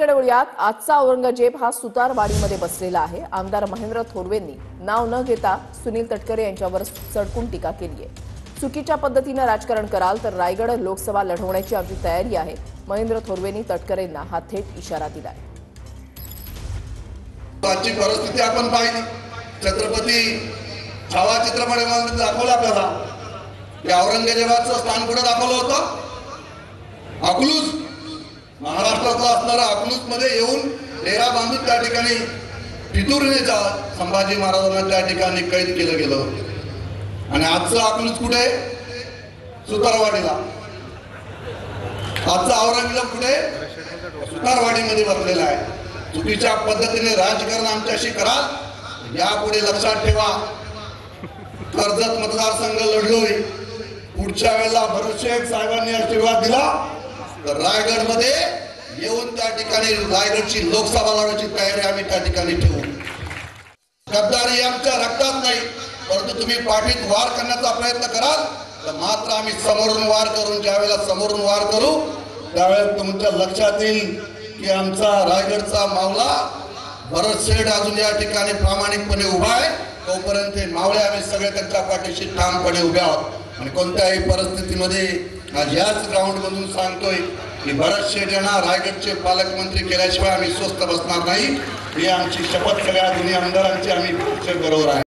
बातमीकडे वळूयात। आजचा औरंगजेब हा सुतारवाडीमध्ये बसलेला आहे। आमदार महेंद्र थोरवेंनी नाव न घेता सुनील तटकरे यांच्यावर सडकून टीका केली आहे। चुकीच्या पद्धतीने राजकारण कराल तर रायगड लोकसभा लढवण्याची आमची तयारी आहे। महेंद्र थोरवेंनी तटकरेंना हा थेट इशारा दिलाय। आजची परिस्थिती आपण पाहिली। छत्रपती छावा चित्रपटामध्ये दाखवलं आपल्याला की औरंगजेबाचं स्थान कुठे दाखवलं होतं? अकलूज, महाराष्ट्रातला असणारा अकलूज मध्ये येऊन डेरा बांधून त्या ठिकाणी पितुरीने संभाजी महाराजांना त्या ठिकाणी कैद केलं गेलं। आणि आजचं अकलूज कुठे? सुतारवाडीला। आजचा औरंगजेब कुठे? सुतारवाडीमध्ये बसलेला आहे। चुकीच्या पद्धतीने राजकारण आमच्याशी कराल यापुढे लक्षात ठेवा। कर्जत मतदारसंघ लढलोय, पुढच्या वेळेला भरत शेठ साहेबांनी आशीर्वाद दिला तर रायगड मध्ये येऊन त्या ठिकाणी रायगडची लोकसभा लढवण्याची तयारी आम्ही त्या ठिकाणी ठेवू। गद्दारी आमच्या रक्तात नाही, परंतु तुम्ही पाठीत वार करण्याचा प्रयत्न कराल तर मात्र आम्ही समोरून वार करून, ज्यावेळेला समोरून वार करू त्यावेळेस तुमच्या लक्षात येईल की आमचा रायगडचा मावला भरत शेठ अजून या ठिकाणी प्रामाणिकपणे उभा आहे। तोपर्यंत मावळे आम्ही सगळे त्यांच्या पाठीशी ठामपणे उभे आहोत। आणि कोणत्याही परिस्थितीमध्ये आज याच ग्राउंड मधून सांगतोय की भरत शेठ यांना रायगडचे पालकमंत्री केल्याशिवाय आम्ही स्वस्थ बसणार नाही। ही आमची शपथ सगळ्या दोन्ही आमदारांची आम्ही बरोबर आहे।